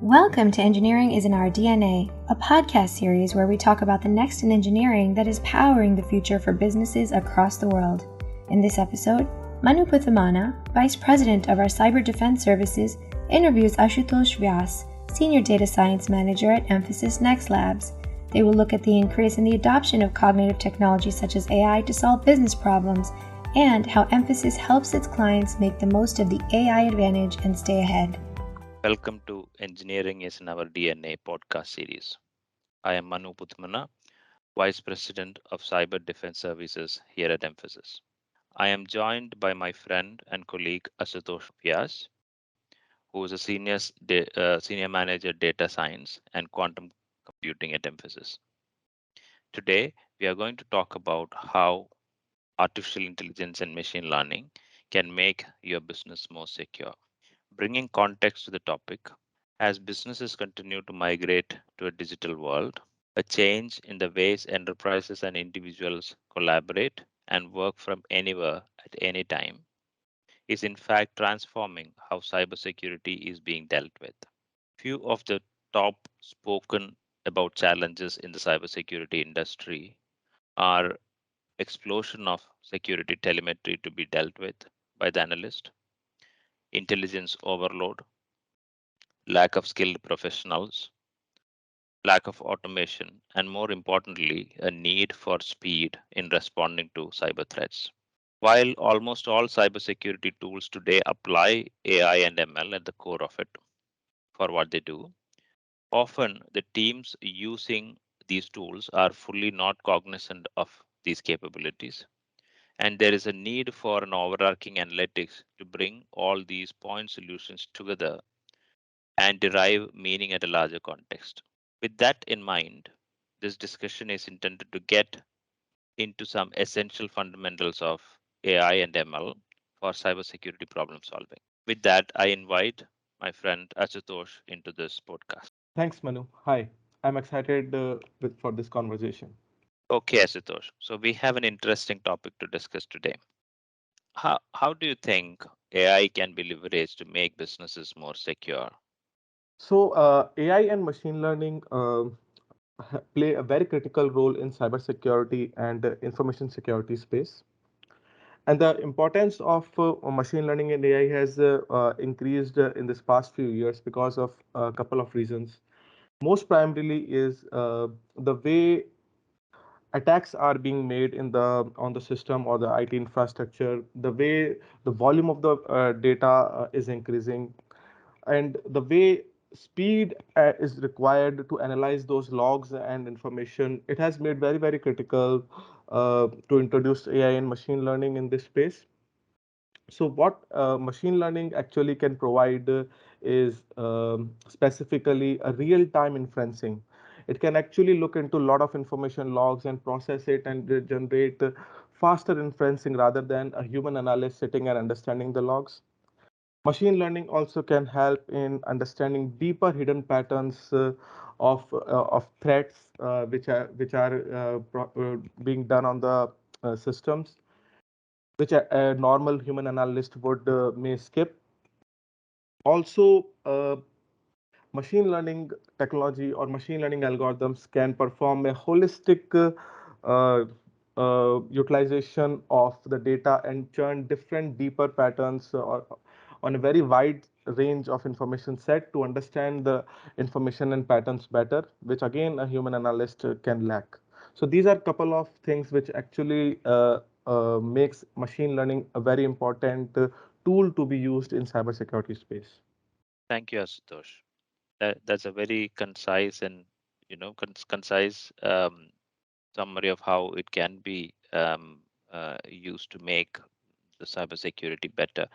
Welcome to Engineering is in Our DNA, a podcast series where we talk about the next in engineering that is powering the future for businesses across the world. In this episode, Manu Puthumana, Vice President of our Cyber Defense Services, interviews Ashutosh Vyas, Senior Data Science Manager at Mphasis Next Labs. They will look at the increase in the adoption of cognitive technology such as AI to solve business problems and how Mphasis helps its clients make the most of the AI advantage and stay ahead. Welcome to Engineering is in Our DNA podcast series. I am Manu Puthumana, Vice President of Cyber Defense Services here at Mphasis. I am joined by my friend and colleague Ashutosh Vyas, who is a senior manager data science and quantum computing at Mphasis. Today, we are going to talk about how artificial intelligence and machine learning can make your business more secure. Bringing context to the topic, as businesses continue to migrate to a digital world, a change in the ways enterprises and individuals collaborate and work from anywhere at any time is in fact transforming how cybersecurity is being dealt with. Few of the top spoken about challenges in the cybersecurity industry are explosion of security telemetry to be dealt with by the analyst, intelligence overload, lack of skilled professionals, lack of automation, and more importantly, a need for speed in responding to cyber threats. While almost all cybersecurity tools today apply AI and ML at the core of it for what they do, often the teams using these tools are fully not cognizant of these capabilities. And there is a need for an overarching analytics to bring all these point solutions together and derive meaning at a larger context. With that in mind, this discussion is intended to get into some essential fundamentals of AI and ML for cybersecurity problem solving. With that, I invite my friend Ashutosh into this podcast. Thanks, Manu. Hi, I'm excited for this conversation. Okay, Ashutosh. So we have an interesting topic to discuss today. How do you think AI can be leveraged to make businesses more secure? AI and machine learning play a very critical role in cybersecurity and information security space. And the importance of machine learning and AI has increased in this past few years because of a couple of reasons. Most primarily is the way attacks are being made in the on the system or the IT infrastructure, the way the volume of the data is increasing, and the way speed is required to analyze those logs and information. It has made very critical to introduce AI and machine learning in this space. So what machine learning actually can provide is specifically a real-time inferencing. It can actually look into a lot of information logs and process it and generate faster inferencing rather than a human analyst sitting and understanding the logs. Machine learning also can help in understanding deeper hidden patterns of threats which are being done on the systems, which a normal human analyst would may skip. Also, machine learning technology or machine learning algorithms can perform a holistic utilization of the data and churn different deeper patterns or on a very wide range of information set to understand the information and patterns better, which again a human analyst can lack. So these are a couple of things which actually makes machine learning a very important tool to be used in cybersecurity space. Thank you, Ashutosh. That's a very concise and concise summary of how it can be used to make the cybersecurity better.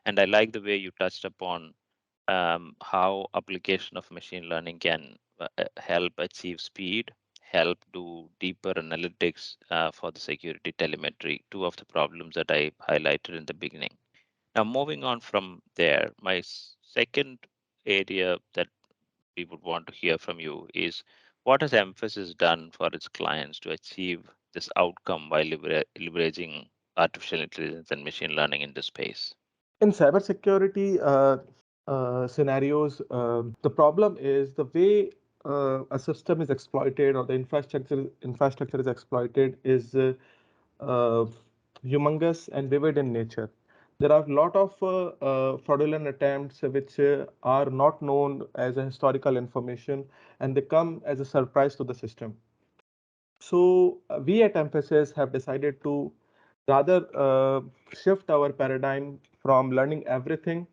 And I like the way you touched upon how application of machine learning can help achieve speed, help do deeper analytics for the security telemetry, two of the problems that I highlighted in the beginning. Now, moving on from there, my second area that we would want to hear from you is what has Mphasis done for its clients to achieve this outcome while leveraging artificial intelligence and machine learning in this space? In cybersecurity, scenarios. The problem is the way a system is exploited or the infrastructure is exploited is uh, humongous and vivid in nature. There are a lot of fraudulent attempts which are not known as a historical information, and they come as a surprise to the system. So we at Mphasis have decided to rather shift our paradigm from learning everything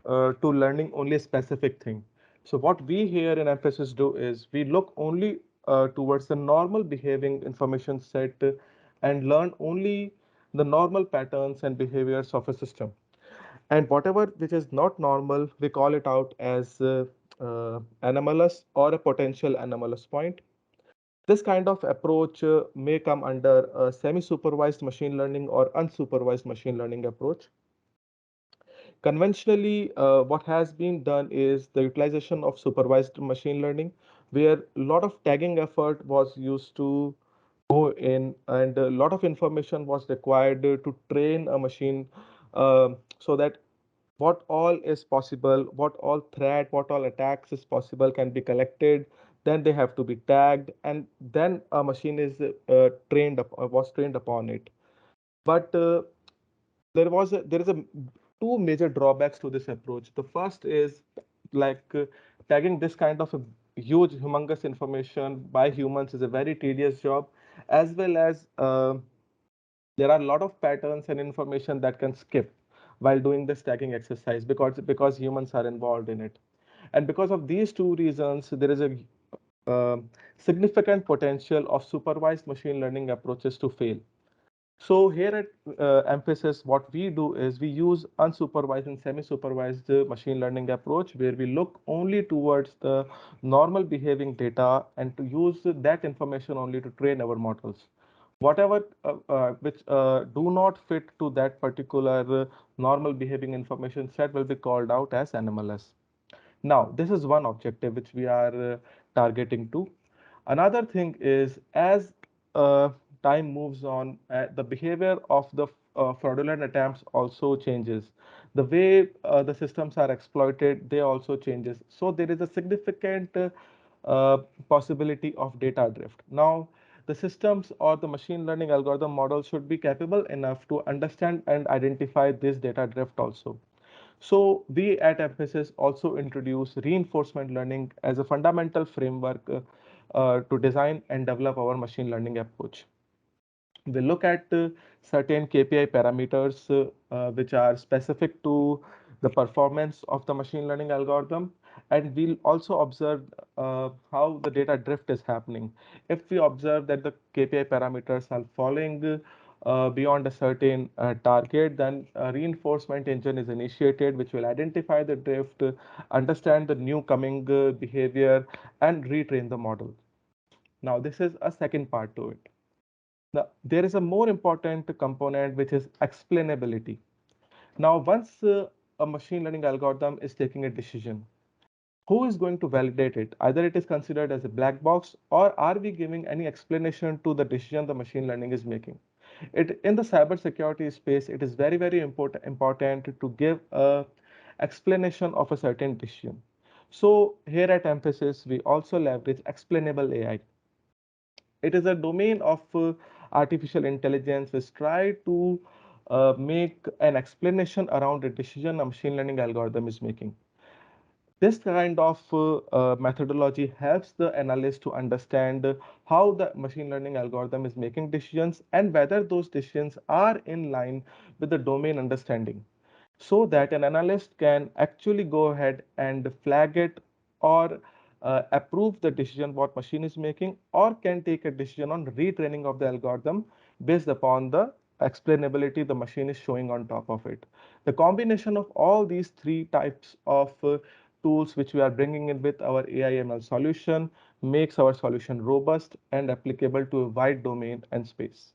to learning only a specific thing. So what we here in Mphasis do is we look only towards the normal behaving information set and learn only the normal patterns and behaviors of a system. And whatever which is not normal, we call it out as anomalous or a potential anomalous point. This kind of approach may come under a semi-supervised machine learning or unsupervised machine learning approach. Conventionally, what has been done is the utilization of supervised machine learning, where a lot of tagging effort was used to go in, and a lot of information was required to train a machine so that what all is possible, what all threat, what all attacks is possible can be collected. Then they have to be tagged, and then a machine is was trained upon it. But there is a two major drawbacks to this approach. The first is like tagging this kind of a huge, humongous information by humans is a very tedious job, as well as there are a lot of patterns and information that can skip while doing this tagging exercise because humans are involved in it. And because of these two reasons, there is a significant potential of supervised machine learning approaches to fail. So here at Mphasis, what we do is we use unsupervised and semi-supervised machine learning approach where we look only towards the normal behaving data and to use that information only to train our models. Whatever which do not fit to that particular normal behaving information set will be called out as anomalous. Now, this is one objective which we are targeting to. Another thing is as uh, time moves on, the behavior of the fraudulent attempts also changes. The way the systems are exploited, they also changes. So there is a significant uh, possibility of data drift. Now, the systems or the machine learning algorithm model should be capable enough to understand and identify this data drift also. So we at Mphasis also introduce reinforcement learning as a fundamental framework to design and develop our machine learning approach. We look at certain KPI parameters which are specific to the performance of the machine learning algorithm, and we'll also observe how the data drift is happening. If we observe that the KPI parameters are falling beyond a certain target, then a reinforcement engine is initiated, which will identify the drift, understand the new coming behavior, and retrain the model. Now, this is a second part to it. Now, there is a more important component which is explainability. Now, once a machine learning algorithm is taking a decision, who is going to validate it? Either it is considered as a black box, or are we giving any explanation to the decision the machine learning is making? It in the cybersecurity space, it is very important to give a explanation of a certain decision. So here at Mphasis, we also leverage explainable AI. It is a domain of artificial intelligence which try to make an explanation around a decision a machine learning algorithm is making. This kind of methodology helps the analyst to understand how the machine learning algorithm is making decisions and whether those decisions are in line with the domain understanding, so that an analyst can actually go ahead and flag it or approve the decision what machine is making, or can take a decision on retraining of the algorithm based upon the explainability the machine is showing on top of it. The combination of all these three types of tools which we are bringing in with our AI/ML solution makes our solution robust and applicable to a wide domain and space.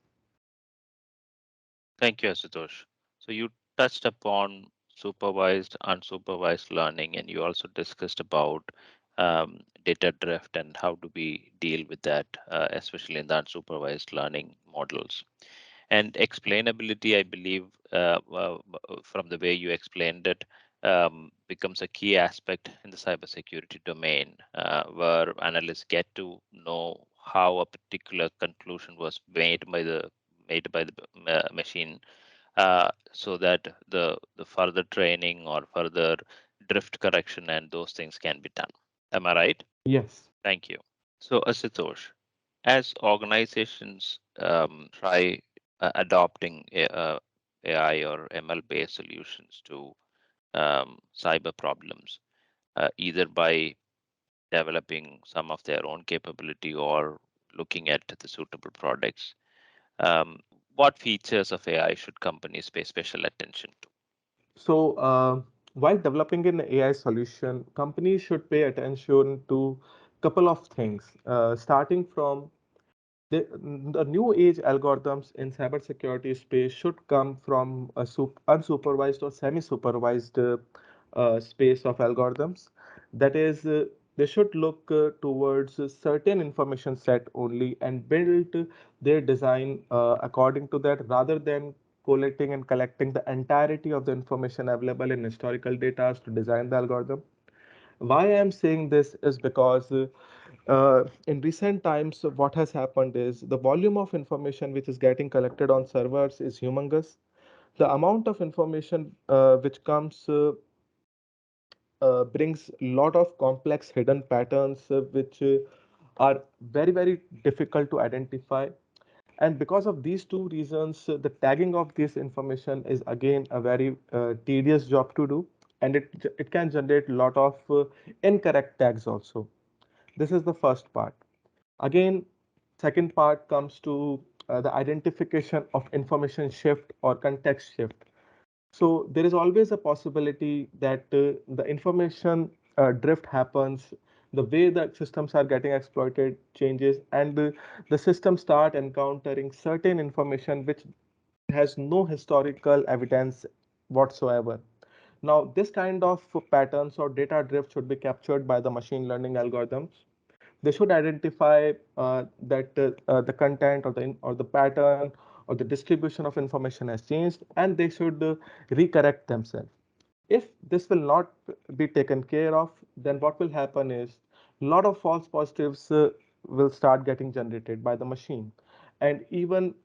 Thank you, Ashutosh. So you touched upon supervised, unsupervised learning, and you also discussed about data drift and how do we deal with that, especially in the unsupervised learning models. And explainability, I believe, from the way you explained it, becomes a key aspect in the cybersecurity domain, where analysts get to know how a particular conclusion was made by the machine, so that the further training or further drift correction and those things can be done. Am I right? Yes. Thank you. So, Ashutosh, as organizations try adopting AI or ML based solutions to cyber problems, either by developing some of their own capability or looking at the suitable products, um, what features of AI should companies pay special attention to? So, while developing an AI solution, companies should pay attention to couple of things, starting from the, the new age algorithms in cybersecurity space should come from a unsupervised or semi-supervised space of algorithms. That is, they should look towards a certain information set only and build their design according to that, rather than collating and collecting the entirety of the information available in historical data to design the algorithm. Why I'm saying this is because in recent times, what has happened is the volume of information which is getting collected on servers is humongous. The amount of information which comes brings a lot of complex hidden patterns which are very, very difficult to identify. And because of these two reasons, the tagging of this information is again a very tedious job to do, and it can generate a lot of incorrect tags also. This is the first part. Again, second part comes to the identification of information shift or context shift. So there is always a possibility that the information drift happens, the way that systems are getting exploited changes, and the system start encountering certain information which has no historical evidence whatsoever. Now, this kind of patterns or data drift should be captured by the machine learning algorithms. They should identify that the content or the pattern or the distribution of information has changed, and they should recorrect themselves. If this will not be taken care of, then what will happen is a lot of false positives will start getting generated by the machine. And even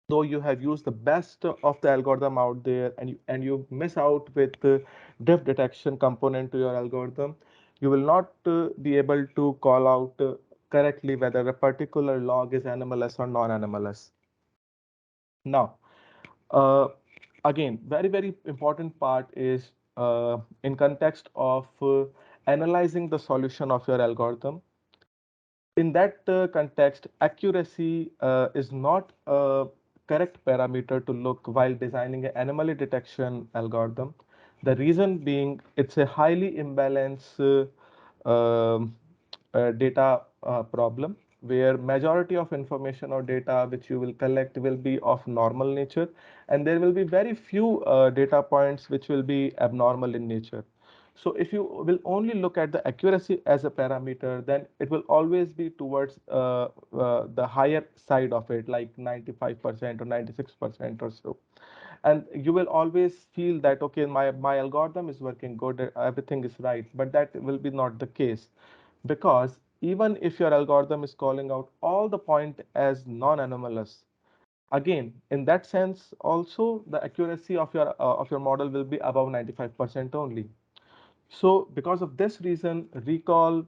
though you have used the best of the algorithm out there, and you miss out with the drift detection component to your algorithm, you will not be able to call out correctly whether a particular log is anomalous or non-anomalous. Now, uh, again, very, very important part is in context of analyzing the solution of your algorithm. In that context, accuracy is not a correct parameter to look while designing an anomaly detection algorithm. The reason being, it's a highly imbalanced data problem, where majority of information or data which you will collect will be of normal nature, and there will be very few data points which will be abnormal in nature. So if you will only look at the accuracy as a parameter, then it will always be towards the higher side of it, like 95% or 96% or so. And you will always feel that, okay, my algorithm is working good, everything is right, but that will be not the case, because even if your algorithm is calling out all the point as non-anomalous, again, in that sense also the accuracy of your model will be above 95% only. So because of this reason, recall,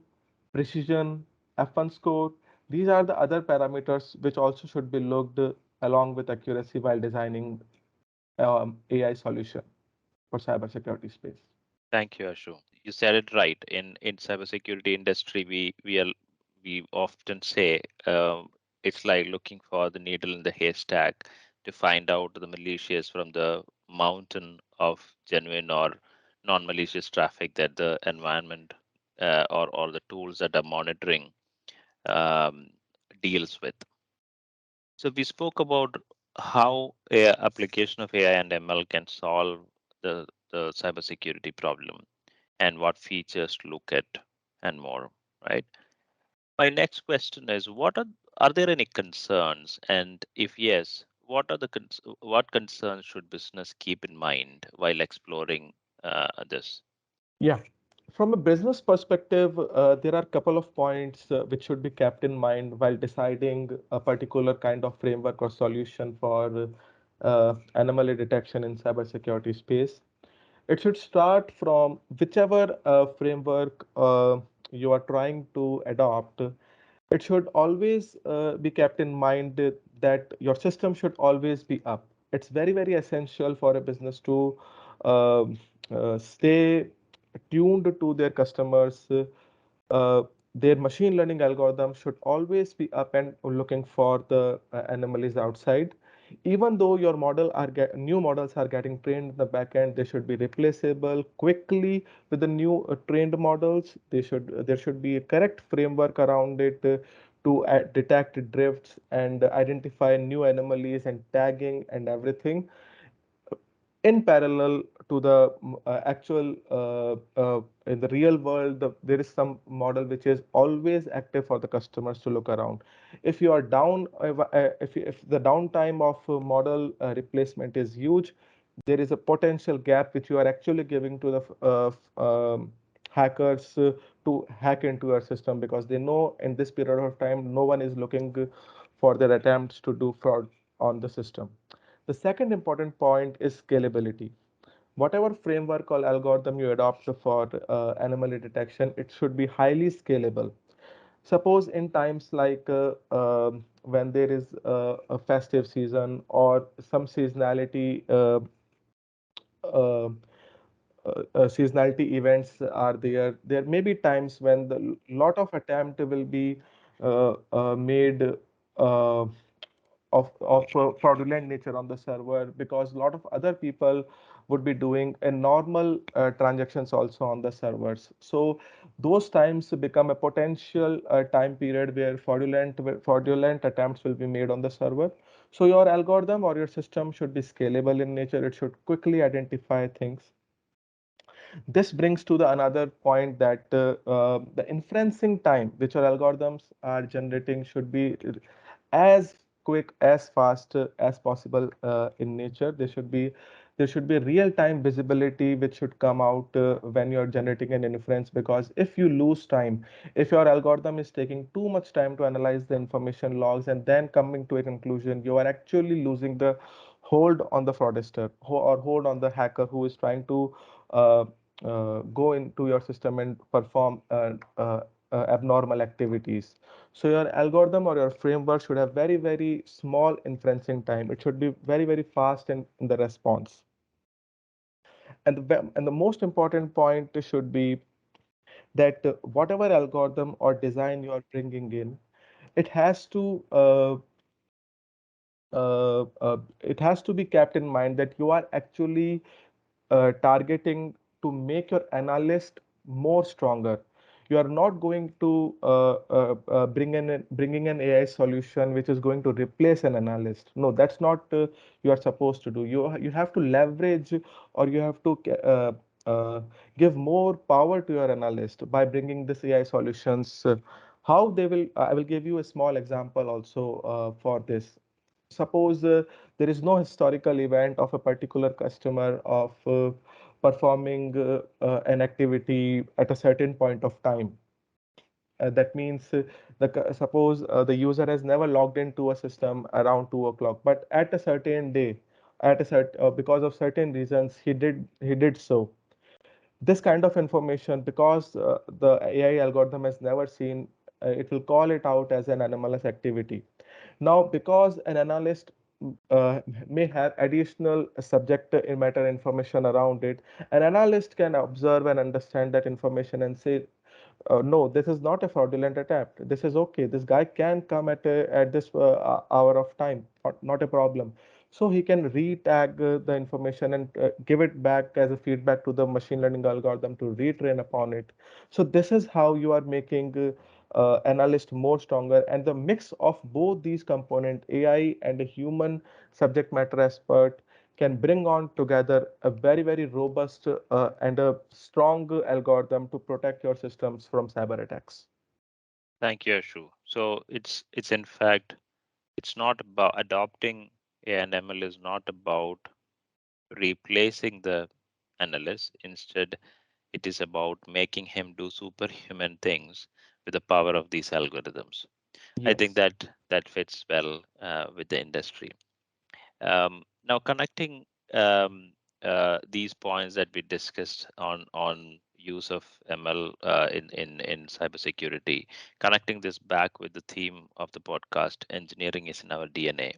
precision, F1 score, these are the other parameters which also should be looked along with accuracy while designing AI solution for cybersecurity space. Thank you, Ashu. You said it right. In cybersecurity industry, we often say it's like looking for the needle in the haystack to find out the malicious from the mountain of genuine or non-malicious traffic that the environment or the tools that are monitoring um, deals with. So we spoke about how application of AI and ML can solve the cybersecurity problem and what features to look at and more, right? My next question is are there any concerns, and if yes, what concerns should business keep in mind while exploring this? Yeah. From a business perspective, there are a couple of points which should be kept in mind while deciding a particular kind of framework or solution for anomaly detection in cybersecurity space. It should start from whichever framework you are trying to adopt. It should always be kept in mind that your system should always be up. It's very, very essential for a business to um stay tuned to their customers. Uh, their machine learning algorithm should always be up and looking for the anomalies outside. Even though your new models are getting trained in the backend, they should be replaceable quickly with the new trained models. There should be a correct framework around it to detect drifts and identify new anomalies and tagging and everything in parallel to the actual in the real world. There is some model which is always active for the customers to look around. If you are down if the downtime of model replacement is huge, there is a potential gap which you are actually giving to the hackers to hack into your system, because they know in this period of time no one is looking for their attempts to do fraud on the system. The second important point is scalability. Whatever framework or algorithm you adopt for anomaly detection, it should be highly scalable. Suppose in times like when there is a festive season or some uh, seasonality events are there. There may be times when the lot of attempt will be made of fraudulent nature on the server, because a lot of other people would be doing a normal transactions also on the servers. So those times become a potential time period where fraudulent attempts will be made on the server. So your algorithm or your system should be scalable in nature. It should quickly identify things. This brings to the another point that the inferencing time which our algorithms are generating should be as quick, as fast as possible in nature. There should be real time visibility which should come out when you're generating an inference, because if you lose time, if your algorithm is taking too much time to analyze the information logs and then coming to a conclusion, you are actually losing the hold on the fraudster or hold on the hacker who is trying to uh, go into your system and perform abnormal activities. So your algorithm or your framework should have very, very small inferencing time. It should be very, very fast in the response. And the most important point should be that whatever algorithm or design you are bringing in, it has to it has to be kept in mind that you are actually targeting to make your analyst more stronger. You are not going to bringing an AI solution which is going to replace an analyst. No, that's not you are supposed to do. You have to leverage, or you have to uh, give more power to your analyst by bringing this AI solutions. How they will, I will give you a small example also for this. Suppose there is no historical event of a particular customer of performing an activity at a certain point of time. That means suppose the user has never logged into a system around 2 o'clock, but at a certain day, because of certain reasons, he did so. This kind of information, because the AI algorithm has never seen, it will call it out as an anomalous activity. Now, because an analyst may have additional subject matter information around it, an analyst can observe and understand that information and say, no, this is not a fraudulent attempt. This is okay. This guy can come at this hour of time, not a problem. So he can re-tag the information and give it back as a feedback to the machine learning algorithm to retrain upon it. So this is how you are making analyst more stronger, and the mix of both these component, AI and a human subject matter expert, can bring on together a very, very robust and a strong algorithm to protect your systems from cyber attacks. Thank you, Ashu. So it's in fact it's not about adopting ANML is not about replacing the analyst. Instead, it is about making him do superhuman things with the power of these algorithms. I think Yes. that fits well with the industry. Now, connecting these points that we discussed on use of ML in cybersecurity, connecting this back with the theme of the podcast, engineering is in our DNA.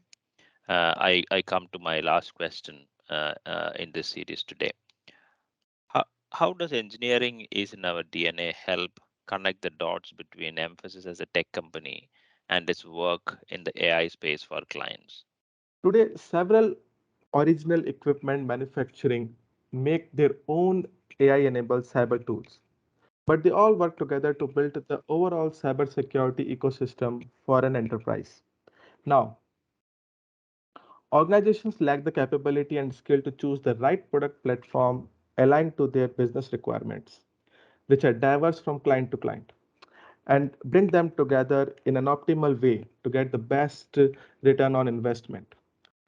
I come to my last question in this series today. How does engineering is in our DNA help connect the dots between Mphasis as a tech company and its work in the AI space for clients? Today, several original equipment manufacturing make their own AI-enabled cyber tools, but they all work together to build the overall cybersecurity ecosystem for an enterprise. Now, organizations lack the capability and skill to choose the right product platform aligned to their business requirements, which are diverse from client to client, and bring them together in an optimal way to get the best return on investment.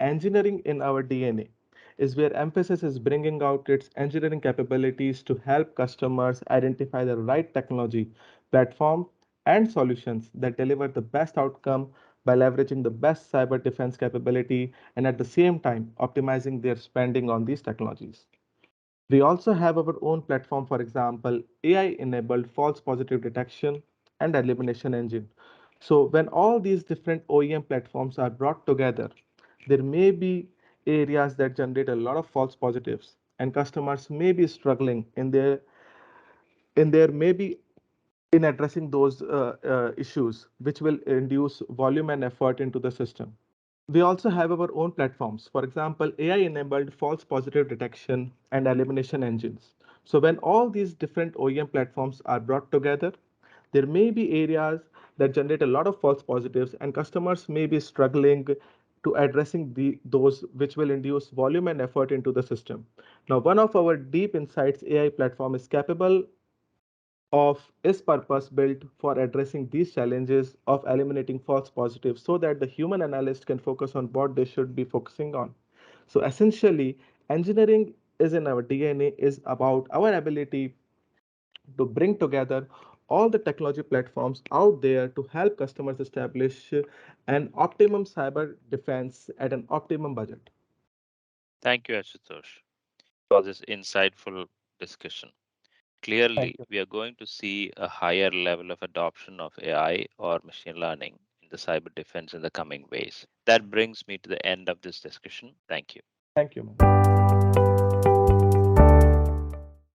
Engineering in our DNA is where emphasis is bringing out its engineering capabilities to help customers identify the right technology, platform, and solutions that deliver the best outcome by leveraging the best cyber defense capability and at the same time optimizing their spending on these technologies. We also have our own platform, for example, AI-enabled false positive detection and elimination engine. So when all these different OEM platforms are brought together, there may be areas that generate a lot of false positives, and customers may be struggling in their maybe in addressing those issues, which will induce volume and effort into the system. We also have our own platforms, for example, AI-enabled false positive detection and elimination engines. So when all these different OEM platforms are brought together, there may be areas that generate a lot of false positives, and customers may be struggling to addressing those which will induce volume and effort into the system. Now, one of our deep insights AI platform is capable of is purpose built for addressing these challenges of eliminating false positives so that the human analyst can focus on what they should be focusing on. So essentially, engineering is in our DNA is about our ability to bring together all the technology platforms out there to help customers establish an optimum cyber defense at an optimum budget. Thank you, Ashutosh, for this insightful discussion. Thank Clearly, you. we are going to see a higher level of adoption of AI or machine learning in the cyber defense in the coming ways. That brings me to the end of this discussion. Thank you. Thank you, Manu.